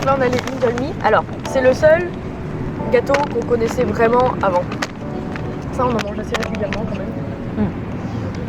là on a les Indomie. Alors, c'est le seul gâteau qu'on connaissait vraiment avant. Ça, on en mange assez régulièrement quand même.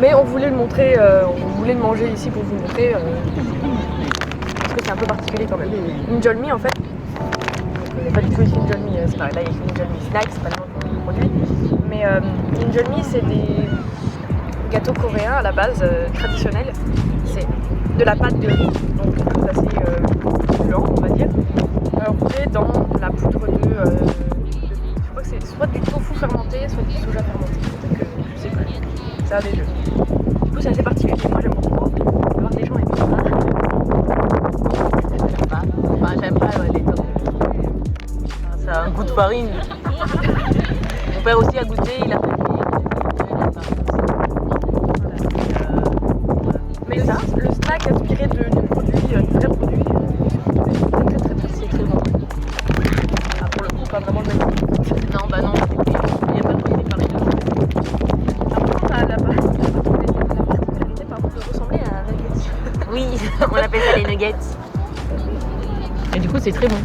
Mais on voulait le montrer, on voulait le manger ici pour vous montrer. Parce que c'est un peu particulier quand même. Indomie en fait, il n'y a pas du tout ici Indomie, c'est pareil, là il y a écrit Indomie Snack, c'est pas le nom du produit. Mais Indomie c'est des gâteaux coréens à la base, traditionnels. C'est de la pâte de riz, donc quelque chose assez blanc on va dire, enroulé dans la poudre de je crois que c'est soit du tofu fermenté, soit du soja fermenté, donc je sais plus, c'est un des deux. Du coup c'est assez particulier, moi j'aime beaucoup, voir des gens aiment ça. Enfin, j'aime pas les tops. Ça a un goût de farine. Mon père aussi a goûté, il a fait Mais ça, le snack inspiré du produit, du vrai produit, c'est très bon. Ah, pour le coup, pas vraiment le même goût. Non, bah non, il n'y a pas de côté farine. Après, la particularité par contre de ressembler à un nugget. Oui, on appelle ça les nuggets. Et du coup, c'est très bon.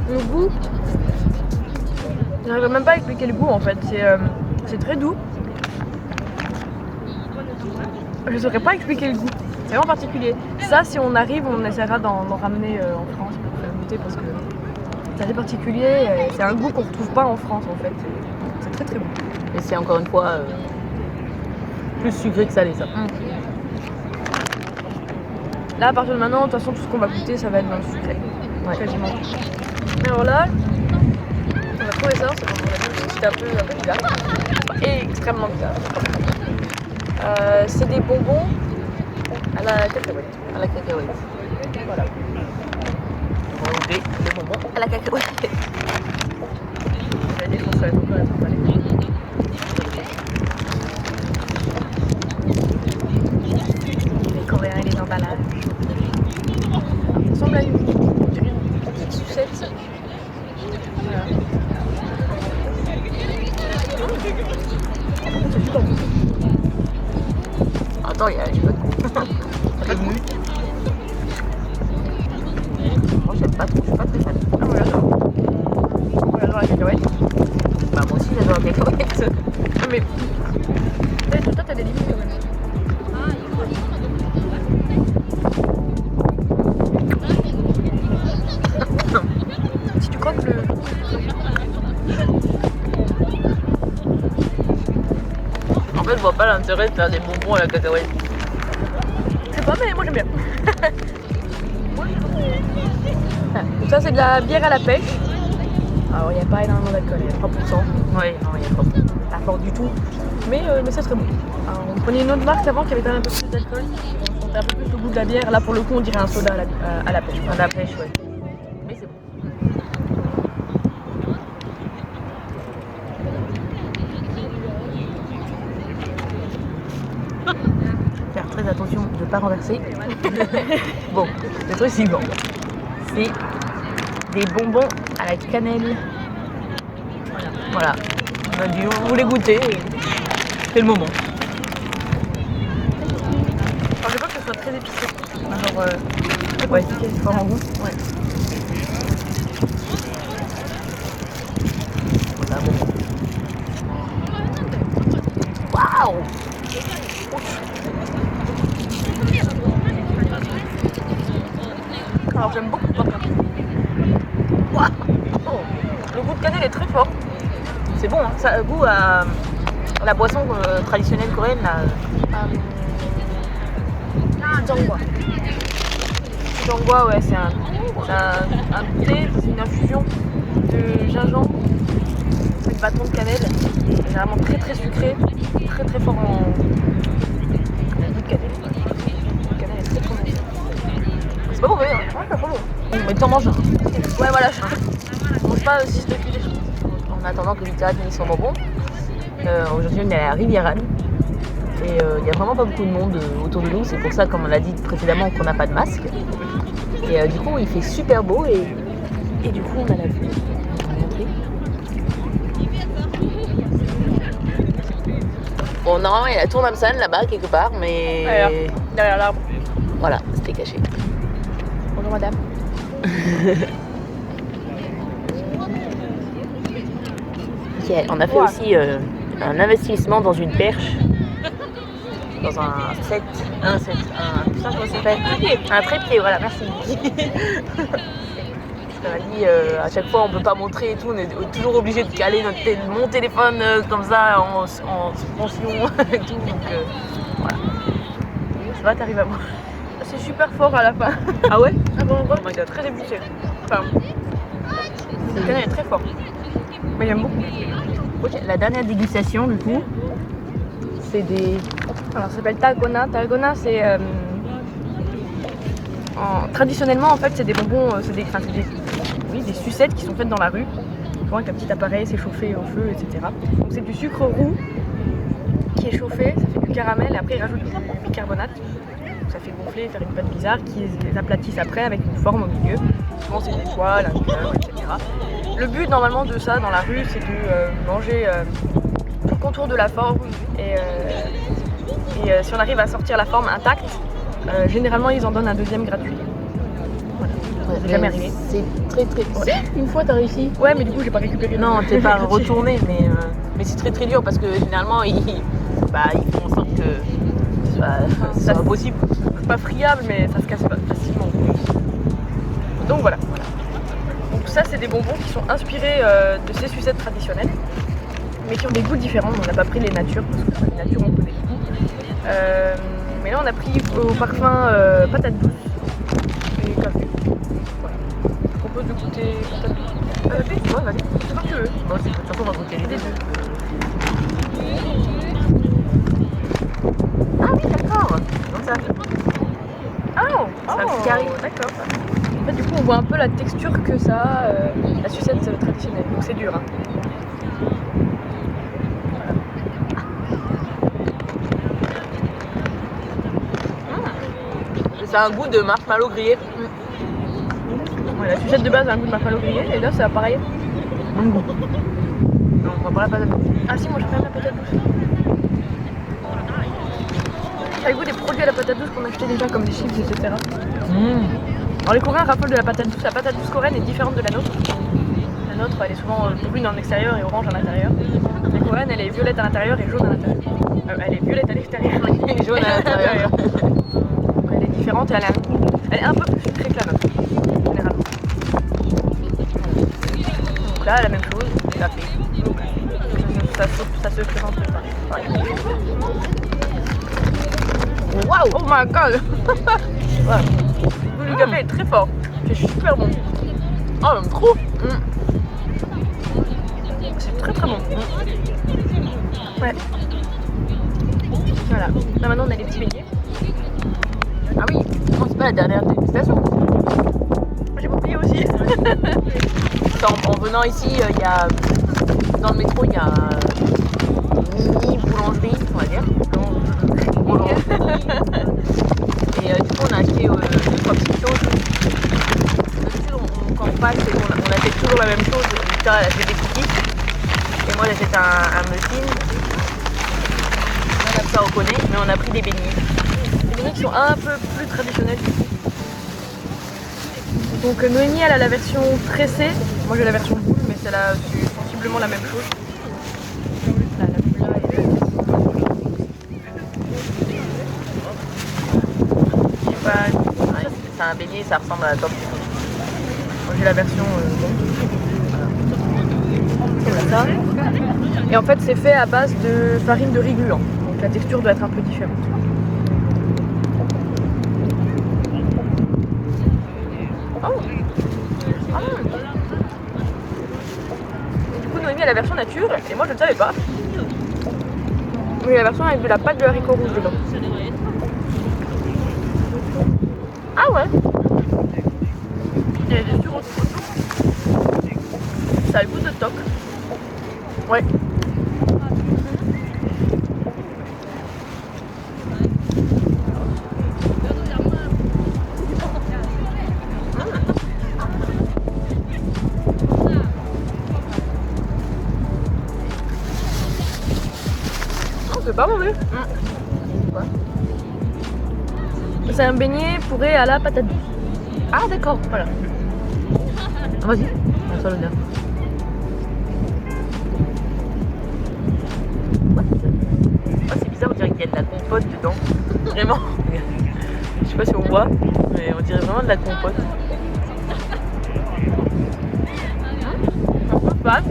Le goût, j'arrive même pas à expliquer le goût en fait, c'est très doux. Je saurais pas expliquer le goût, c'est vraiment particulier. Ça, si on arrive, on essaiera d'en ramener en France pour faire goûter parce que c'est assez particulier, c'est un goût qu'on retrouve pas en France en fait. C'est très très bon. Et c'est encore une fois plus sucré que salé ça. Là, à partir de maintenant, de toute façon, tout ce qu'on va goûter, ça va être dans le sucré. Ouais. Quasiment. Alors là, on a trouvé ça, c'était un peu bizarre. Enfin, extrêmement bizarre. C'est des bonbons à la cacahuète. À la cacahuète. Voilà. On va goûter le bonbon à la cacahuète. J'ai dit qu'on savait pas quoi être emballé. Les Coréens et les emballages. Ça ressemble à une petite sucette. Voilà. C'est super bon. Attends, il y a pas de goût. Pas de goût. Moi, j'aime pas trop, je suis pas très fan. Ah, moi j'adore. Moi j'adore la cacahuète. Bah, moi aussi, j'adore la cacahuète. Mais toi, t'as des limites quand même. Si tu croques le. En fait, je vois pas l'intérêt de faire des bonbons à la cacahuète. Je sais pas, mais moi j'aime bien. Donc ça, c'est de la bière à la pêche. Alors, il n'y a pas énormément d'alcool, il y a 3%. Oui, non, il y a trop. Pas fort du tout. Mais ça serait bon. Alors, on prenait une autre marque avant qui avait quand même un peu plus d'alcool. On sentait un peu plus le goût de la bière. Là, pour le coup, on dirait un soda à la pêche. À la pêche, ouais. Mais c'est bon. Faire très attention de ne pas renverser. Bon, le truc suivant, c'est des bonbons à la cannelle. Voilà. On a dit, on voulait goûter et c'est le moment. Alors, je veux pas que ce soit très épicé. Alors, Ouais, c'est fort en goût. Ouais. Voilà, bon. Waouh! Alors, j'aime beaucoup par contre. Waouh. Oh. Le goût de cannelle est très fort. C'est bon, hein. Ça a goût à la boisson traditionnelle coréenne là. Jangwa. Jangwa, ouais, c'est un thé, c'est une infusion de gingembre, avec bâton de cannelle. C'est vraiment très très sucré, très très fort en goût de cannelle. Le goût de cannelle est très très bon. C'est pas mauvais, hein. Ouais, c'est pas bon. Mais t'en manges un. Ouais, voilà, je mange pas 6 de filet. En attendant que Victoria finisse son bonbon. Aujourd'hui, on est à la Riviera. Et il n'y a vraiment pas beaucoup de monde autour de nous. C'est pour ça, comme on l'a dit précédemment, qu'on n'a pas de masque. Et du coup, il fait super beau et du coup, on a la vue. On va montrer. Bon, normalement, il y a la tour Namsan là-bas, quelque part, mais... Derrière l'arbre. Voilà, c'était caché. Bonjour madame. Ok, on a fait aussi un investissement dans une perche. Dans un set. Putain, comment ça s'appelle? Un trépied, voilà, merci. On a dit à chaque fois on peut pas montrer et tout, on est toujours obligé de caler mon téléphone comme ça en suspension et tout, donc voilà. Ça va, t'arrives à voir. C'est super fort à la fin. Ah ouais? Ah bon, Oh my god. très épicé. Enfin, le canard est très fort. Mais j'aime beaucoup. Ok, la dernière dégustation du coup, c'est des... Alors ça s'appelle Talgona. Talgona c'est... traditionnellement en fait c'est des bonbons, des sucettes qui sont faites dans la rue. Souvent avec un petit appareil, c'est chauffé au feu, etc. Donc c'est du sucre roux qui est chauffé, ça fait du caramel et après ils rajoutent du bicarbonate. Donc ça fait gonfler, faire une pâte bizarre qui les aplatissent après avec une forme au milieu. Souvent c'est une étoile, un cœur, etc. Le but normalement de ça dans la rue c'est de manger tout le contour de la forme et si on arrive à sortir la forme intacte, généralement ils en donnent un deuxième gratuit. Voilà. C'est jamais arrivé. C'est très Ouais. Une fois t'as réussi. Ouais, mais du coup j'ai pas récupéré. Non, t'es pas retourné, mais c'est très dur parce que généralement ils font en sorte que ça soit possible. C'est pas friable, mais ça se casse pas facilement. Donc voilà. Donc ça c'est des bonbons qui sont inspirés de ces sucettes traditionnelles, mais qui ont des goûts différents. On n'a pas pris les natures parce que les natures on connaît les goûts. Mais là on a pris au parfum patate douce et café. Voilà. Je propose de goûter patate douce. Ouais, vas-y. C'est comme tu veux. Bon, de toute façon on va goûter les deux. Ah oui, d'accord. Donc ça. Ah, C'est un petit carré. D'accord. En fait, du coup, on voit un peu la texture que ça a, la sucette traditionnelle. Donc c'est dur. Hein. Ça a un goût de marshmallow grillé. Ouais, la sucette de base a un goût de marshmallow grillé et là, c'est pareil. Même goût. Non, on va pas la patate douce. Ah si, moi j'aime bien la patate douce. Ça a le goût des produits à la patate douce qu'on achetait déjà, comme les chips, etc. Alors les Coréens raffolent de la patate douce. La patate douce coréenne est différente de la nôtre. La nôtre, elle est souvent brune en extérieur et orange à l'intérieur. La coréenne, elle est violette à l'intérieur et jaune à l'intérieur. Elle est violette à l'extérieur et jaune à l'intérieur. Elle est différente et elle est un peu plus sucrée que la nôtre, généralement. Donc là, la même chose, café. Ça se présente pareil. Waouh! Oh my god! Ouais. Le café est très fort, c'est super bon. Oh, même trop. C'est très très bon. Ouais. Voilà. Là maintenant on a les petits beignets. Ah oui, non, c'est pas la dernière dégustation. J'ai oublié aussi. En venant ici, il y a dans le métro, il y a une mini boulangerie, on va dire. Et du coup, on a acheté 2-3 petites choses. D'habitude, quand on passe, on achète toujours la même chose. Victor, elle achète des cookies. Et moi, j'achète un muffin. Comme ça, on connaît. Mais on a pris des beignets. Les beignets qui sont un peu plus traditionnels. Donc Noémie, elle a la version tressée. Moi, j'ai la version boule, mais c'est sensiblement la même chose. Là, la boule là C'est un beignet, ça ressemble à la tortue. Moi, j'ai la version voilà ça. Et en fait, c'est fait à base de farine de riz gluant. Donc la texture doit être un peu différente. Du coup, Noémie a la version nature et moi je ne savais pas. Oui, la version avec de la pâte de haricot rouge dedans. Ah ouais. Il y a des sucres autour. Ça a le goût de toc. Ouais. C'est pas mauvais. C'est un beignet fourré à la patate douce. Ah d'accord, Voilà. Vas-y, à toi l'honneur. Ah, c'est bizarre, on dirait qu'il y a de la compote dedans. Vraiment. Je sais pas si on voit, mais on dirait vraiment de la compote. Un peu pâte.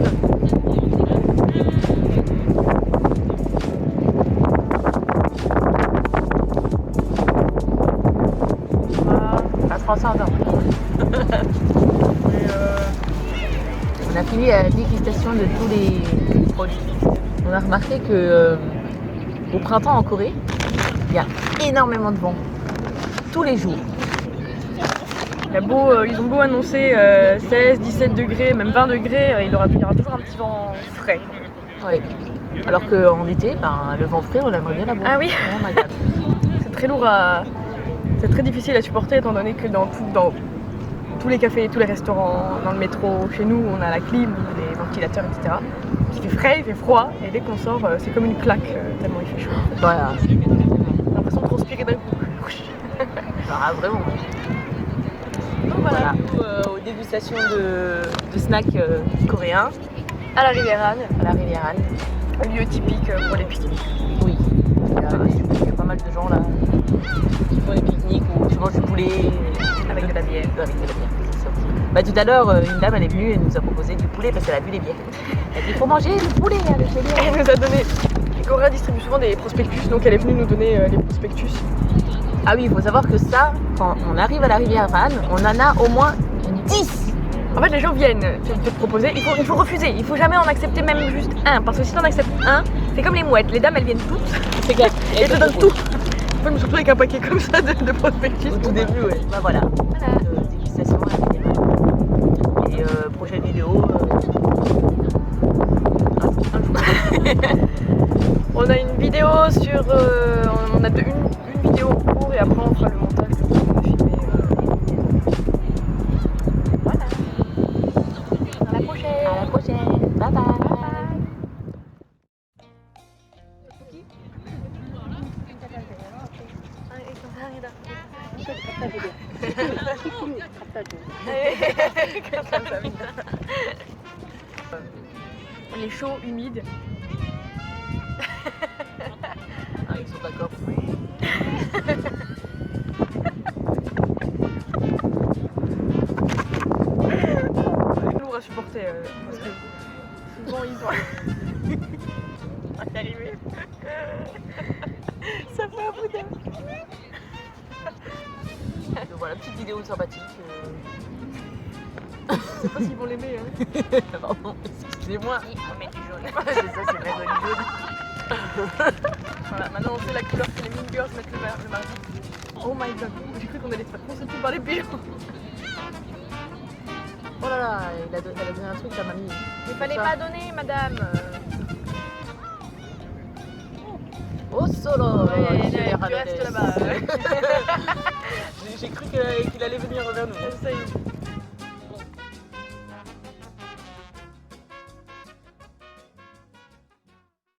Ça se ressemble. On a fini la dégustation de tous les produits. On a remarqué que au printemps en Corée, il y a énormément de vent. Tous les jours. Ils ont beau annoncer 16, 17 degrés, même 20 degrés, il y aura toujours un petit vent frais. Ouais. Alors qu'en été, le vent frais, on aimerait bien l'avoir. Ah oui. C'est très lourd c'est très difficile à supporter étant donné que dans tous les cafés, tous les restaurants, dans le métro, chez nous, on a la clim, les ventilateurs, etc. Il fait frais, il fait froid, et dès qu'on sort, c'est comme une claque, tellement il fait chaud. Voilà. J'ai l'impression de transpirer d'un coup. Ah, vraiment. Donc voilà. Aux dégustations de snacks coréens À la Riviera à la Riviera. un lieu typique pour les pique-niques. Oui. Il y a pas mal de gens là qui font des pique-niques ou qui mangent du poulet Avec de la bière. Avec de la bière, c'est ça. Bah, tout à l'heure, une dame elle est venue et nous a proposé du poulet parce qu'elle a bu les bières. Elle a dit il faut manger le poulet avec les bières. Elle nous a donné. Corée distribue souvent des prospectus, donc elle est venue nous donner les prospectus. Ah oui, il faut savoir que ça, quand on arrive à la rivière Van, on en a au moins 10. En fait, les gens viennent te proposer, il faut refuser, il faut jamais en accepter même juste un, parce que si t'en acceptes un, c'est comme les mouettes, les dames elles viennent toutes C'est clair. et te donnent tout. Moi, je me suis retrouvée avec un paquet comme ça de prospectus. Au tout début, ouais. Bah voilà. Dégustation à la rivière. Et prochaine vidéo. On a une vidéo sur. On a une vidéo en cours et après on fera le montage de ce qu'on a filmé. Voilà. À la prochaine. À la prochaine. Bye bye. On est chaud, humide. Ah, ils sont d'accord. C'est lourd à supporter parce que souvent ils ont. On va y arriver. Ça fait un bout d'heure. Donc voilà, petite vidéo sympathique. Je sais pas s'ils vont l'aimer. Hein. Pardon, excusez-moi. On met du jaune. C'est ça, c'est vrai, le jaune. Voilà, maintenant on sait la couleur que les Mean Girls mettent le mardi. Oh my god, j'ai cru qu'on allait se faire consulter par les pigeons. Oh là là, elle a donné un truc à mamie. Il fallait pas donner, madame. Oh solo. Tu restes là-bas. J'ai cru qu'il allait venir vers nous. Ça y est.